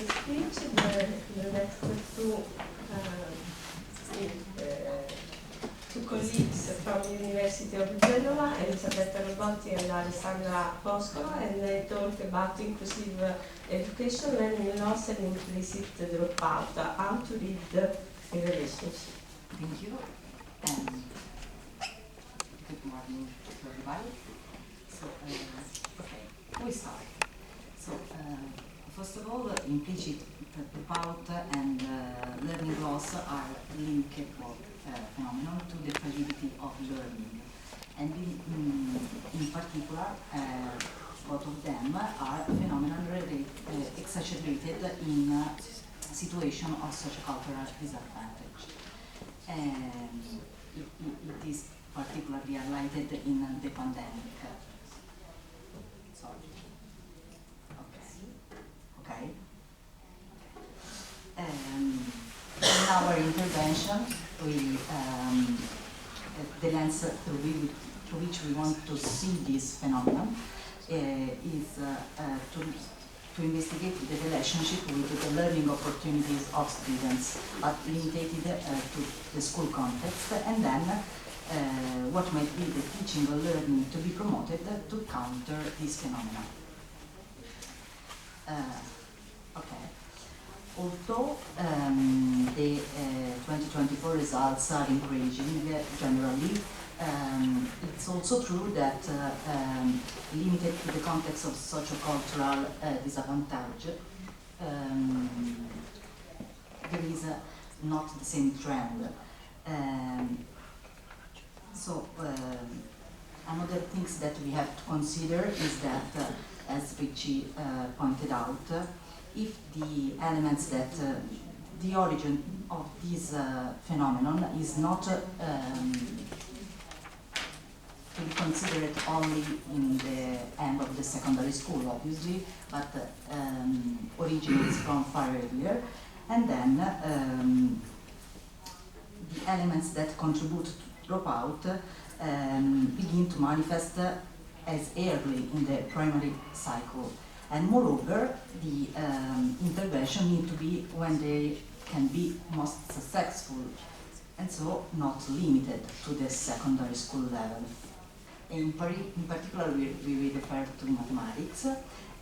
speech. The next two colleagues from the University of Genova, Elisabetta Robotti and Alessandra Poscola, and they talk about inclusive education, learning loss and implicit dropout, how to read the relationship. Thank you, and good morning to everybody. So, okay, we start. So, first of all, implicit dropout and learning loss are linkable phenomenon to the fragility of learning, and in particular, both of them are phenomenon exacerbated in situation of sociocultural disadvantage. And it is particularly highlighted in the pandemic. Sorry. Okay. In our intervention, the lens through which we want to see this phenomenon is to investigate the relationship with the learning opportunities of students, but limited to the school context, and then what might be the teaching or learning to be promoted to counter this phenomenon. Okay. Although the 2024 results are encouraging generally, it's also true that limited to the context of sociocultural disadvantage, there is not the same trend. So another things that we have to consider is that, as Richie pointed out, if the elements that the origin of this phenomenon is not to be considered only in the end of the secondary school, obviously, but originates from far earlier, and then the elements that contribute to dropout begin to manifest as early in the primary cycle. And moreover, the intervention need to be when they can be most successful, and so not limited to the secondary school level. In particular, we refer to mathematics,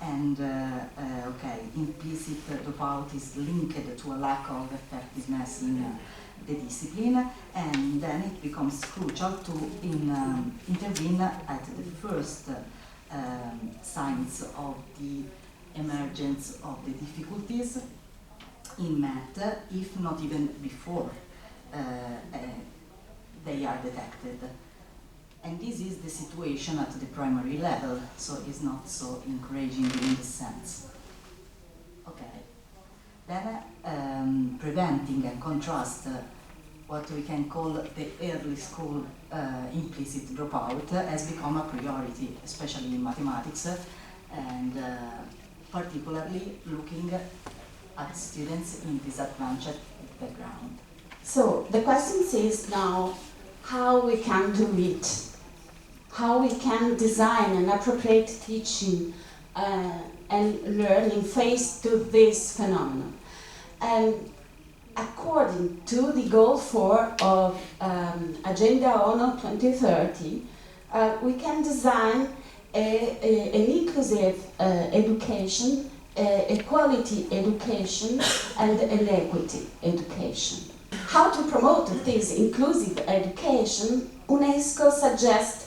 and okay, implicit dropout is linked to a lack of effectiveness in the discipline, and then it becomes crucial to intervene at the first signs of the emergence of the difficulties in math, if not even before they are detected. And this is the situation at the primary level, so it's not so encouraging in this sense. Okay. Then preventing and contrast what we can call the early school implicit dropout has become a priority, especially in mathematics, and particularly looking at students in disadvantaged background. So the question is now how we can do it, how we can design an appropriate teaching and learning faced to this phenomenon. And according to the goal 4 of Agenda ONU 2030, we can design an inclusive education, equality education, and an equity education. How to promote this inclusive education? UNESCO suggests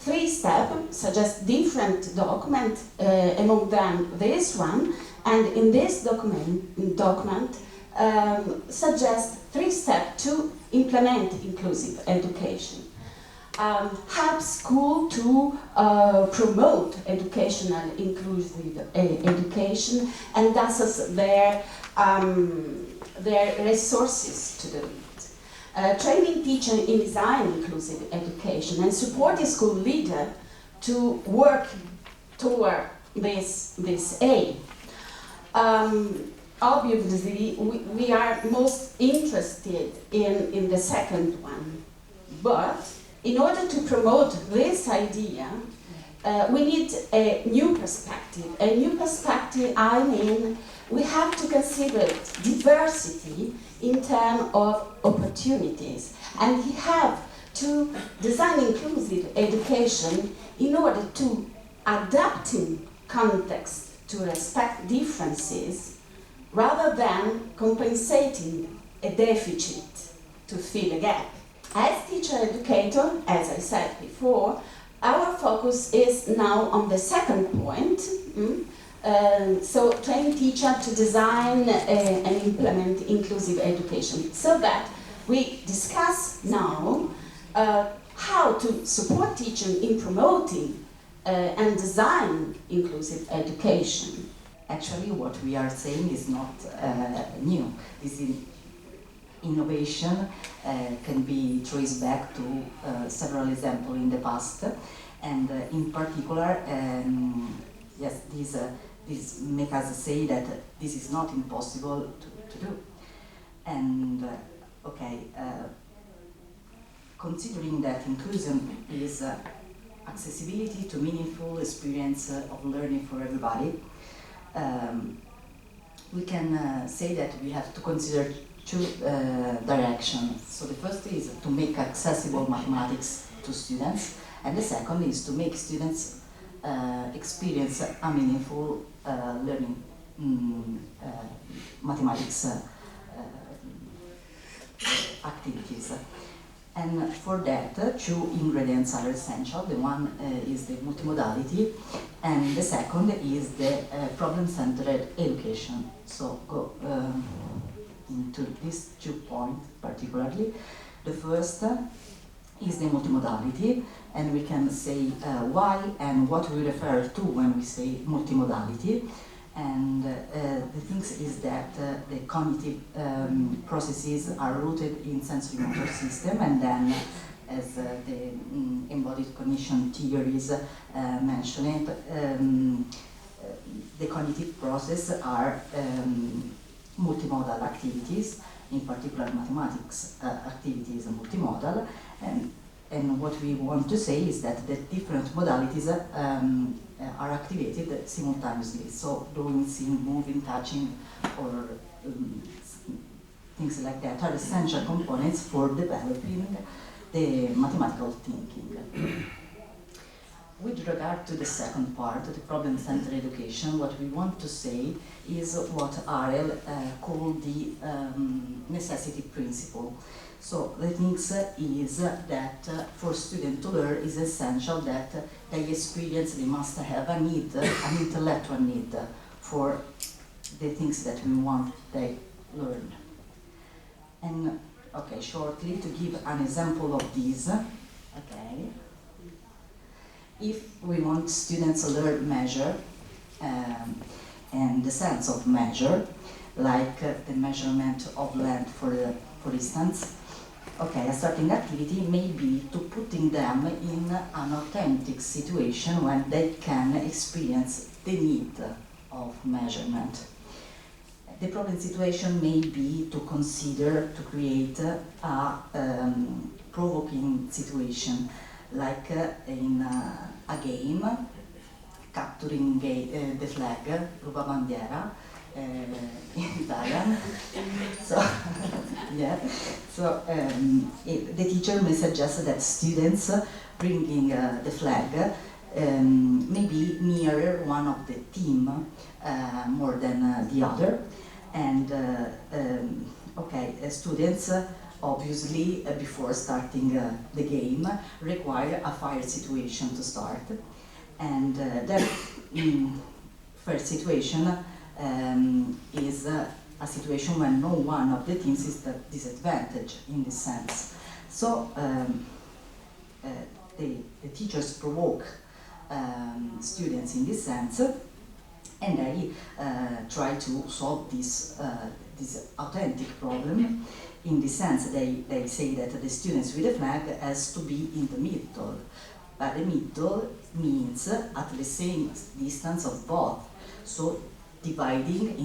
3 steps, suggests different documents, among them this one, and in this document suggests 3 steps to implement inclusive education. Help school to promote educational inclusive education and assess their resources to do it. Training teachers in design inclusive education and support the school leader to work toward this aim. Obviously, we are most interested in the second one, but in order to promote this idea, we need a new perspective. A new perspective, I mean, we have to consider diversity in terms of opportunities, and we have to design inclusive education in order to adapting context to respect differences rather than compensating a deficit to fill a gap. As teacher educator, as I said before, our focus is now on the second point. So train teacher to design and implement inclusive education, so that we discuss now how to support teaching in promoting and design inclusive education. Actually, what we are saying is not new. This innovation can be traced back to several examples in the past, and in particular, yes, this makes us say that this is not impossible to do. And considering that inclusion is accessibility to meaningful experience of learning for everybody, we can say that we have to consider two directions. So the first is to make accessible mathematics to students, and the second is to make students experience a meaningful learning mathematics activities. And for that, two ingredients are essential. The one is the multimodality, and the second is the problem-centered education. So go into these 2 points particularly. The first is the multimodality, and we can say why and what we refer to when we say multimodality. And the thing is that the cognitive processes are rooted in sensory motor system, and then, as the embodied cognition theories mentioned, the cognitive processes are multimodal activities, in particular mathematics activities are multimodal, and what we want to say is that the different modalities are activated simultaneously. So doing, seeing, moving, touching, or things like that are essential components for developing the mathematical thinking. With regard to the second part, the problem-centered education, what we want to say is what Ariel called the necessity principle. So the thing is that for students to learn is essential that they experience, they must have a need, an intellectual need for the things that we want they learn. And shortly to give an example of this, if we want students to learn measure and the sense of measure, like the measurement of length for instance, a starting activity may be to putting them in an authentic situation when they can experience the need of measurement. The problem situation may be to consider to create a provoking situation, like in a game, capturing the flag, ruba bandiera, in Italian. So, yeah. So the teacher may suggest that students bringing the flag maybe mirror one of the team more than the other, and students obviously before starting the game require a fire situation to start, and that first situation is a situation when no one of the teams is at disadvantage in this sense. So the teachers provoke students in this sense, and they try to solve this authentic problem. In this sense, they say that the students with the flag has to be in the middle, but the middle means at the same distance of both, so dividing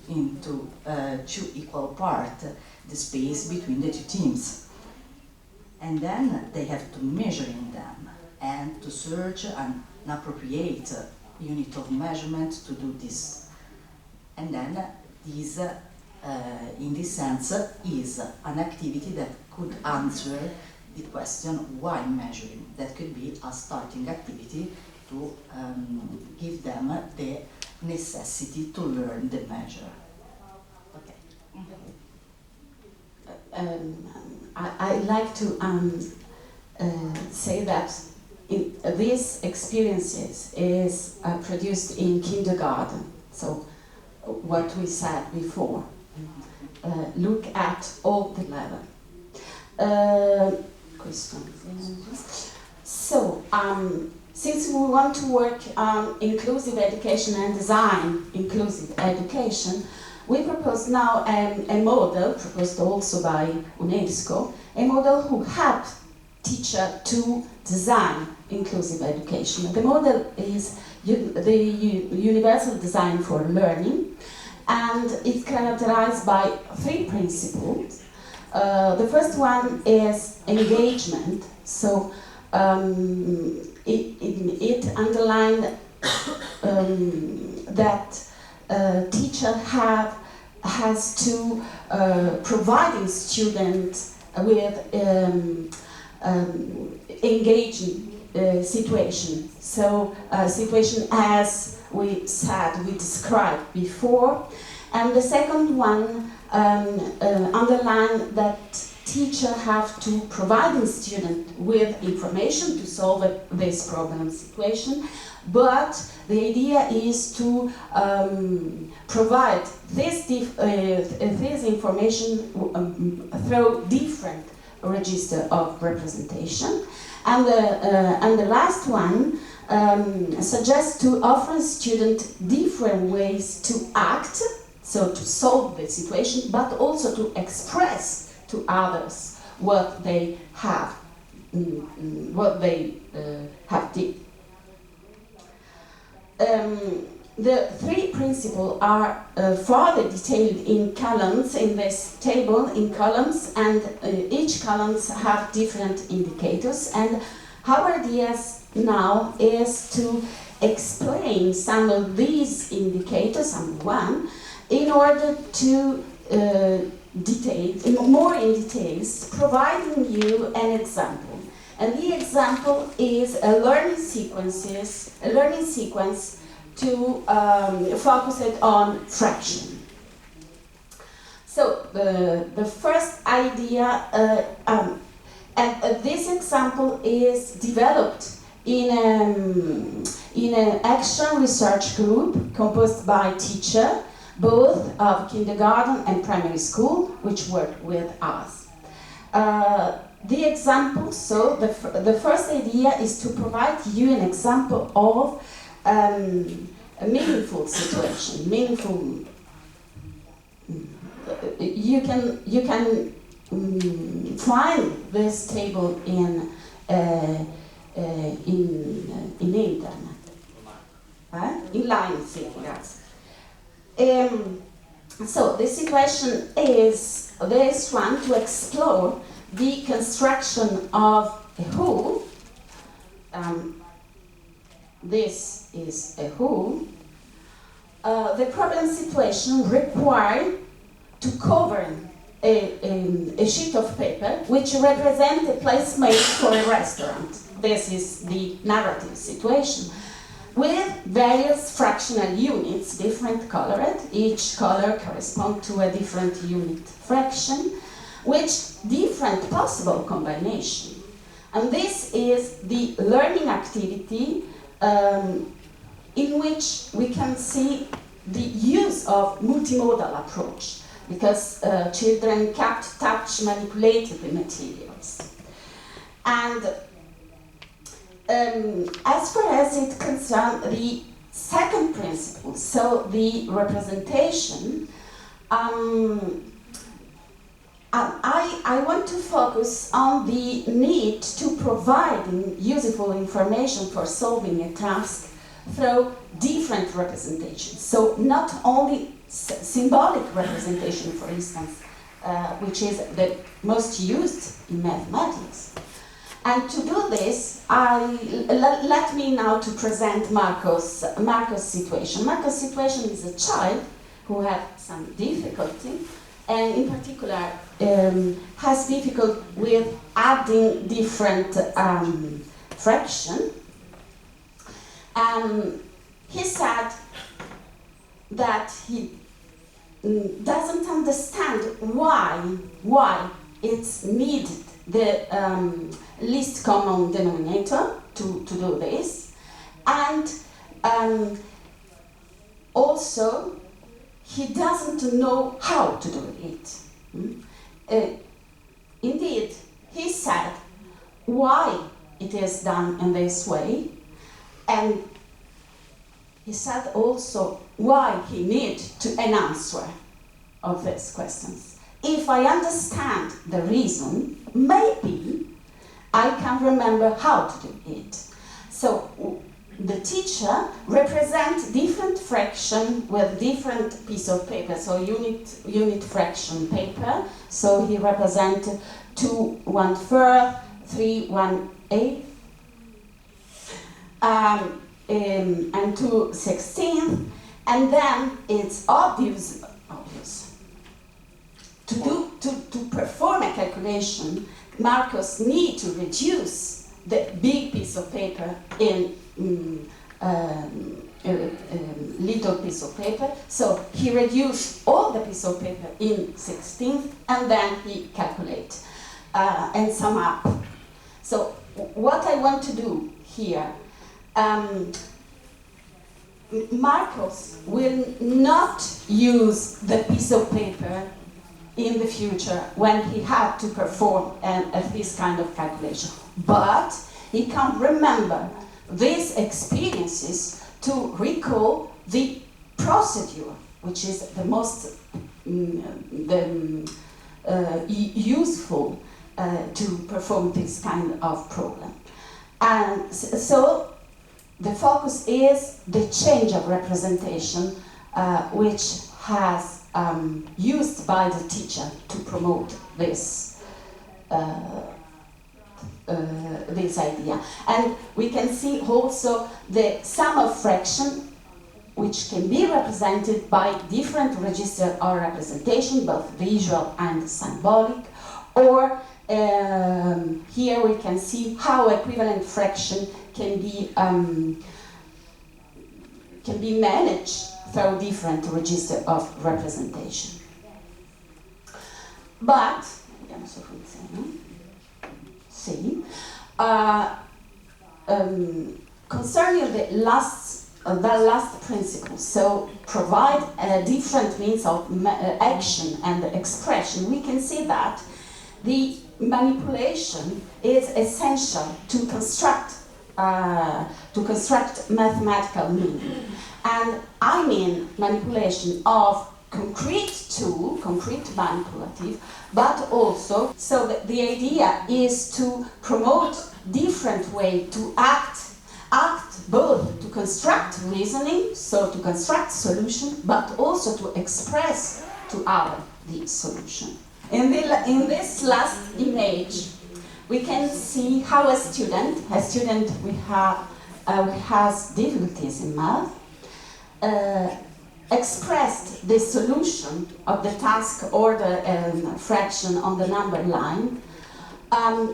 into two equal parts the space between the two teams. And then they have to measure in them and to search an appropriate unit of measurement to do this And then this, in this sense, is an activity that could answer the question why measuring. That could be a starting activity to give them the necessity to learn the measure. Okay. I'd like to say that these experiences is produced in kindergarten. So what we said before, look at all the level. Question. So since we want to work on inclusive education and design inclusive education, we propose now a model, proposed also by UNESCO, a model who helps teacher to design inclusive education. The model is the universal design for learning, and it's characterized by 3 principles. The first one is engagement. So it underlined that teacher has to providing students with engaging situation. So situation as we said, we described before. And the second one underline that teacher have to provide the student with information to solve this problem situation, but the idea is to provide this information through different register of representation. And the last one suggests to offer students different ways to act, so to solve the situation, but also to express to others what they have, did. The 3 principles are further detailed in columns in this table, in columns, and each columns have different indicators. And our idea now is to explain some of these indicators, one, in order to more in details, providing you an example. And the example is a learning sequence to focus it on fraction. So the first idea, and this example is developed in an action research group composed by teachers, both of kindergarten and primary school, which work with us. The example, so the first idea is to provide you an example of a meaningful situation, meaningful. You can find this table in internet, inline yes. So the situation is this one to explore the construction of a whole. This is a whole. The problem situation required to cover a sheet of paper which represents a place made for a restaurant. This is the narrative situation, with various fractional units, different colored. Each color corresponds to a different unit fraction, with different possible combination. And this is the learning activity in which we can see the use of multimodal approach, because children kept, touch, manipulated the materials. And as far as it concerns the second principle, so the representation, I want to focus on the need to provide useful information for solving a task through different representations. So not only symbolic representation, for instance, which is the most used in mathematics. And to do this, let me now to present Marco's situation. Marco's situation is a child who have some difficulty, and in particular has difficulty with adding different fraction. He said that he doesn't understand why it's needed the least common denominator to do this, and also he doesn't know how to do it. Indeed, he said why it is done in this way, and he said also why he needs an answer of these questions. If I understand the reason, maybe I can remember how to do it. So the teacher represents different fraction with different piece of paper, so unit fraction paper. So he represents 2 1/3, 3 1/8, and 2 16th, and then it's obvious to perform a calculation. Marcos needs to reduce the big piece of paper in little piece of paper. So he reduced all the piece of paper in 16th, and then he calculates and sum up. So what I want to do here, Marcos will not use the piece of paper in the future when he had to perform this kind of calculation, but he can remember these experiences to recall the procedure, which is the most useful to perform this kind of problem. And so the focus is the change of representation, which has used by the teacher to promote this this idea. And we can see also the sum of fraction, which can be represented by different register or representation, both visual and symbolic, or here we can see how equivalent fraction can be managed through different register of representation. But vediamo se funziona. Sì. Concerning the last principle, so provide different means of action and expression, we can see that the manipulation is essential to construct mathematical meaning. And I mean manipulation of concrete tool, concrete manipulative, but also, so that the idea is to promote different way to act both to construct reasoning, so to construct solution, but also to express to others the solution. In this last image, we can see how a student we have has difficulties in math, expressed the solution of the task or the fraction on the number line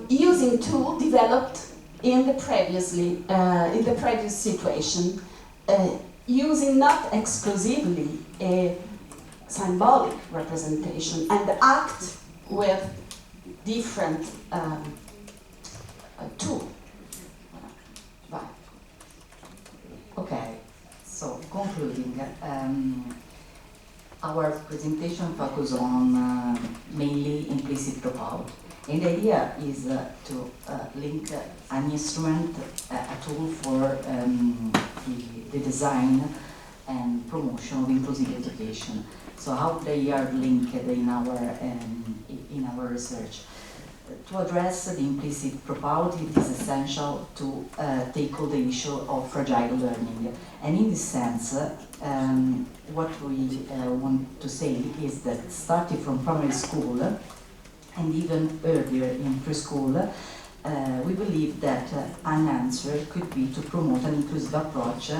using tool developed in the previous situation, using not exclusively a symbolic representation, and act with different tool. Okay, so concluding, our presentation focuses on mainly implicit dropout, and the idea is to link an instrument, a tool for the design and promotion of inclusive education. So how they are linked in our research. To address the implicit dropout, it is essential to tackle the issue of fragile learning. And in this sense, what we want to say is that starting from primary school and even earlier in preschool, we believe that an answer could be to promote an inclusive approach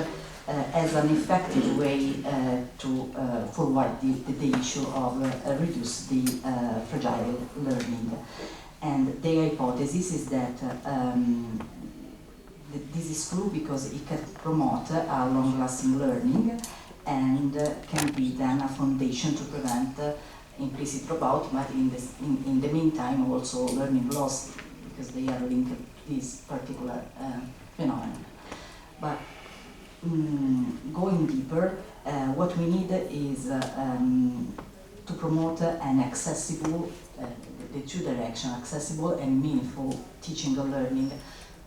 as an effective way to forward the issue of reduce the fragile learning. And their hypothesis is that this is true because it can promote a long-lasting learning and can be then a foundation to prevent implicit dropout, but in the meantime also learning loss, because they are linked to this particular phenomenon. But going deeper, what we need is to promote an accessible, the two direction, accessible and meaningful teaching and learning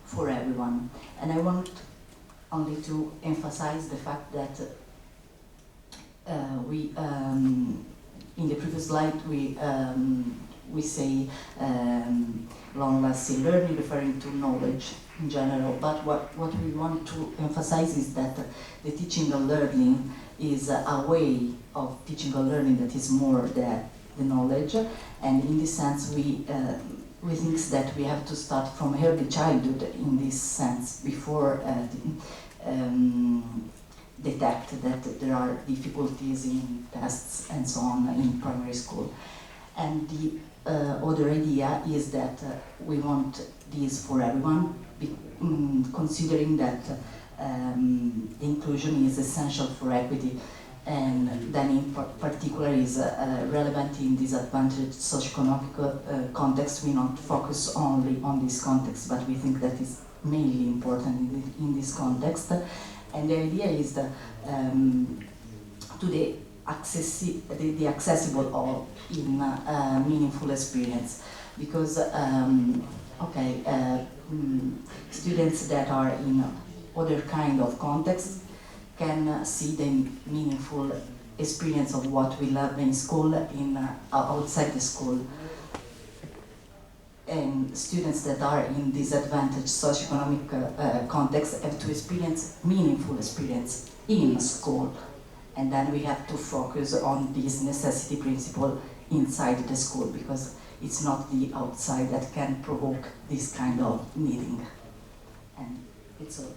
for everyone. And I want only to emphasize the fact that in the previous slide we say long-lasting learning, referring to knowledge in general, but what we want to emphasize is that the teaching and learning is a way of teaching and learning that is more than the knowledge, and in this sense we think that we have to start from early childhood in this sense, before detect that there are difficulties in tests and so on in primary school. And the other idea is that we want this for everyone, considering that the inclusion is essential for equity, and then in particular is relevant in disadvantaged socioeconomic context. We not focus only on this context, but we think that is mainly important in this context. And the idea is that to the accessible or in meaningful experience, because students that are in other kind of context can see the meaningful experience of what we learn in school outside the school. And students that are in disadvantaged socioeconomic context have to experience meaningful experience in school. And then we have to focus on this necessity principle inside the school, because it's not the outside that can provoke this kind of needing. And it's all.